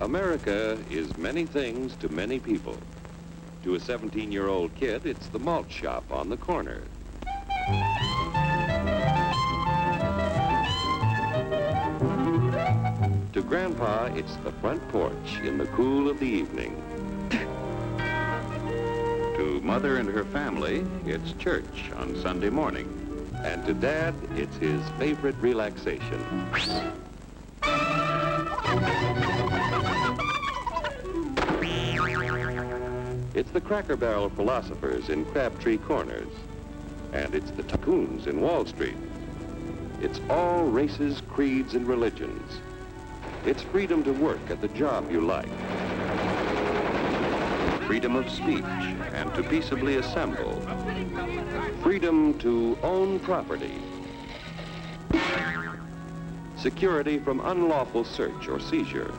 America is many things to many people. To a 17-year-old kid, it's the malt shop on the corner. To Grandpa, it's the front porch in the cool of the evening. To Mother and her family, it's church on Sunday morning. And to Dad, it's his favorite relaxation. It's the Cracker Barrel philosophers in Crabtree Corners. And it's the tycoons in Wall Street. It's all races, creeds, and religions. It's freedom to work at the job you like. Freedom of speech and to peaceably assemble. Freedom to own property. Security from unlawful search or seizure.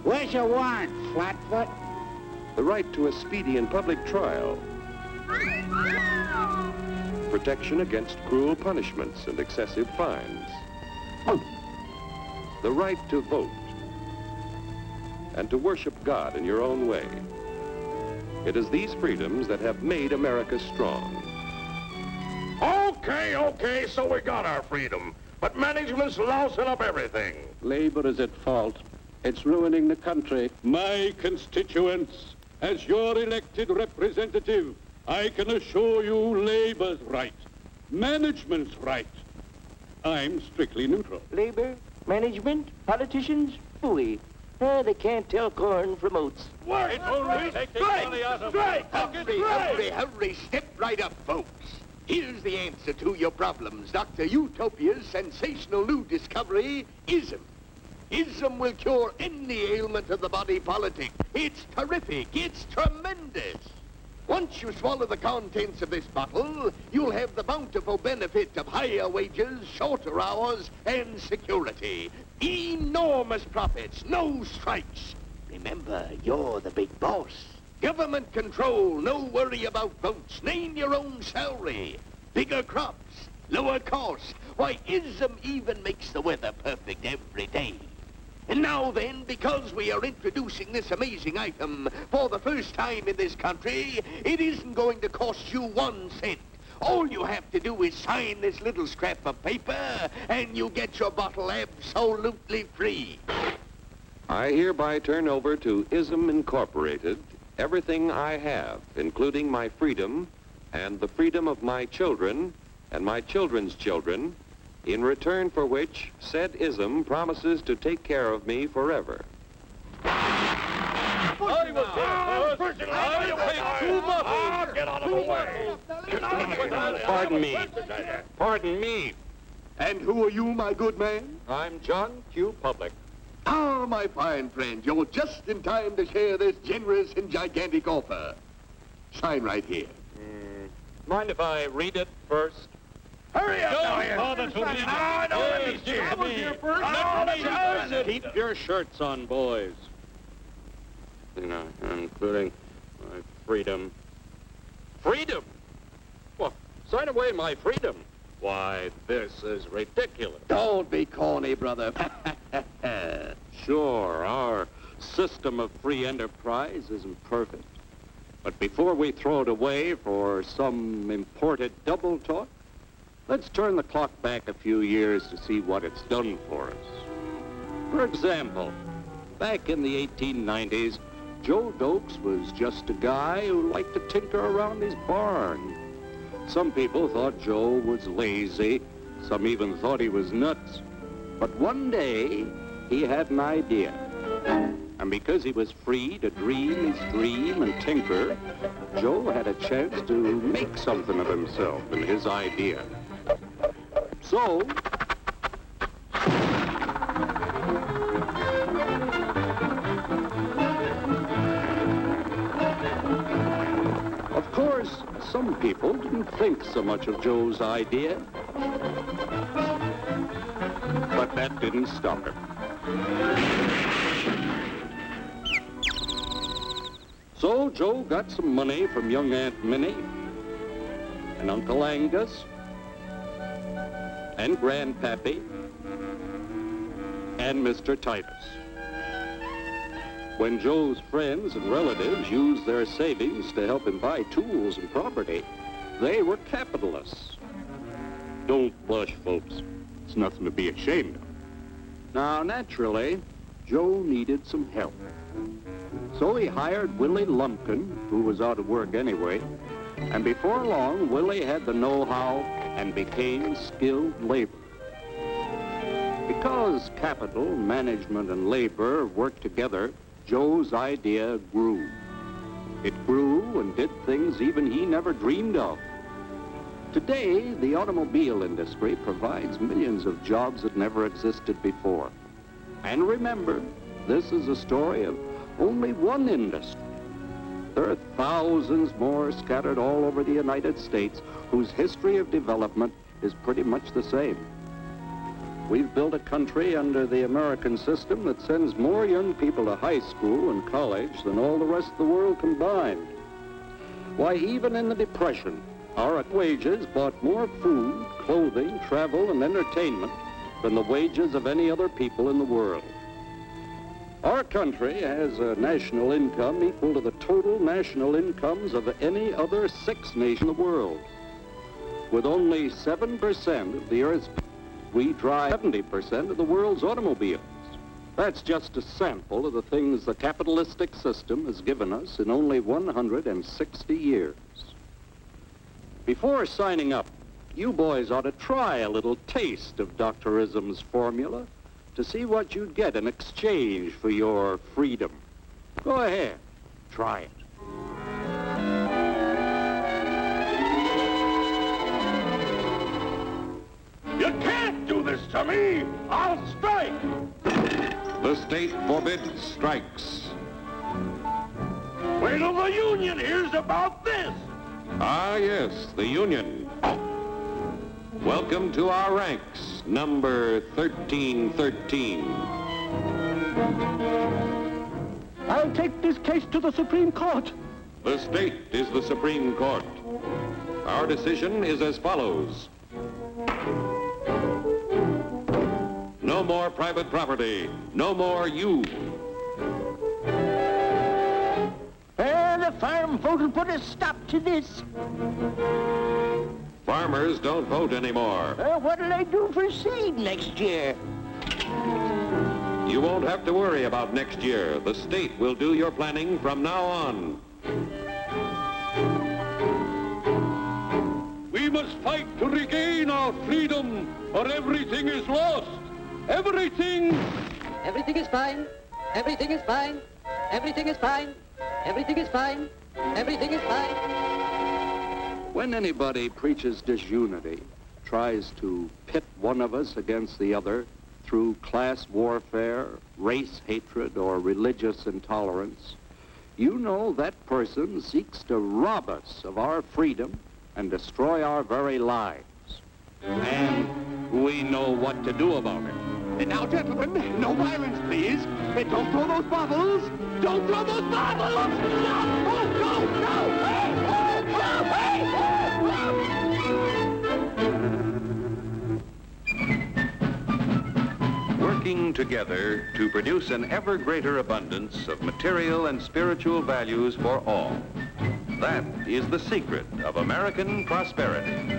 Where's your warrant, Flatfoot? The right to a speedy and public trial. Protection against cruel punishments and excessive fines. The right to vote. And to worship God in your own way. It is these freedoms that have made America strong. Okay, so we got our freedom. But management's lousing up everything. Labor is at fault. It's ruining the country. My constituents, as your elected representative, I can assure you Labor's right, management's right. I'm strictly neutral. Labor, management, politicians, phooey. They can't tell corn from oats. Work! It's only taking money out of Hurry, step right up, folks. Here's the answer to your problems. Dr. Utopia's sensational new discovery, ism. Ism will cure any ailment of the body politic. It's terrific. It's tremendous. Once you swallow the contents of this bottle, you'll have the bountiful benefit of higher wages, shorter hours, and security. Enormous profits, no strikes. Remember, you're the big boss. Government control, no worry about votes. Name your own salary. Bigger crops, lower costs. Why, ism even makes the weather perfect every day. And now then, because we are introducing this amazing item for the first time in this country, it isn't going to cost you 1 cent. All you have to do is sign this little scrap of paper, and you get your bottle absolutely free. I hereby turn over to Ism Incorporated everything I have, including my freedom and the freedom of my children and my children's children, in return for which said ism promises to take care of me forever. I was here first. You paid 2 bottles. Get out of the way. Pardon me. And who are you, my good man? I'm John Q. Public. Ah, my fine friend, you're just in time to share this generous and gigantic offer. Sign right here. Mind if I read it first? Hurry up, Keep your shirts on, boys. Including my freedom. Freedom? Well, sign away my freedom. Why, this is ridiculous. Don't be corny, brother. Sure, our system of free enterprise isn't perfect. But before we throw it away for some imported double talk, let's turn the clock back a few years to see what it's done for us. For example, back in the 1890s, Joe Dokes was just a guy who liked to tinker around his barn. Some people thought Joe was lazy. Some even thought he was nuts. But one day, he had an idea. And because he was free to dream his dream and tinker, Joe had a chance to make something of himself and his idea. So, of course, some people didn't think so much of Joe's idea. But that didn't stop him. So Joe got some money from young Aunt Minnie and Uncle Angus and Grandpappy and Mr. Titus. When Joe's friends and relatives used their savings to help him buy tools and property, they were capitalists. Don't blush, folks. It's nothing to be ashamed of. Now, naturally, Joe needed some help. So he hired Willie Lumpkin, who was out of work anyway, and before long, Willie had the know-how and became skilled labor. Because capital, management, and labor worked together, Joe's idea grew. It grew and did things even he never dreamed of. Today, the automobile industry provides millions of jobs that never existed before. And remember, this is a story of only one industry. There are thousands more scattered all over the United States whose history of development is pretty much the same. We've built a country under the American system that sends more young people to high school and college than all the rest of the world combined. Why, even in the Depression, our wages bought more food, clothing, travel, and entertainment than the wages of any other people in the world. Our country has a national income equal to the total national incomes of any other 6 nations in the world. With only 7% of the Earth's people, we drive 70% of the world's automobiles. That's just a sample of the things the capitalistic system has given us in only 160 years. Before signing up, you boys ought to try a little taste of Dr. Ism's formula to see what you'd get in exchange for your freedom. Go ahead, try it. You can't do this to me! I'll strike! The state forbids strikes. Wait till the union hears about this! Ah, yes, the union. Welcome to our ranks, number 1313. I'll take this case to the Supreme Court. The state is the Supreme Court. Our decision is as follows. No more private property. No more you. The farm vote will put a stop to this. Farmers don't vote anymore. What'll they do for seed next year? You won't have to worry about next year. The state will do your planning from now on. We must fight to regain our freedom, or everything is lost. Everything! Everything is fine. Everything is fine. Everything is fine. Everything is fine. Everything is fine. When anybody preaches disunity, tries to pit one of us against the other through class warfare, race hatred, or religious intolerance, you know that person seeks to rob us of our freedom and destroy our very lives. And we know what to do about it. And now, gentlemen, no violence, please. And don't throw those bottles. Don't throw those bottles! No! Oh, no! No! Hey! Oh, hey! Working together to produce an ever greater abundance of material and spiritual values for all. That is the secret of American prosperity.